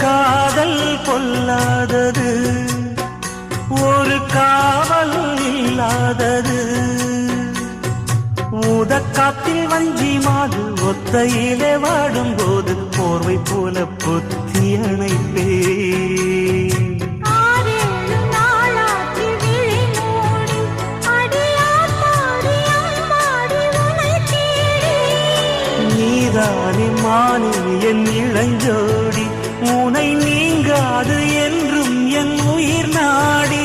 காதல் பொல்லாதது, ஒரு காவல் இல்லாதது. ஊதக்காத்தில் வஞ்சி மாது ஒத்தையிலே வாடும்போது போர்வை போல பொத்தி அணைப்பே. நீதானே மானே என் இளஞ்சோடி, உனை நீங்காது என்றும் என் உயிர் நாடி.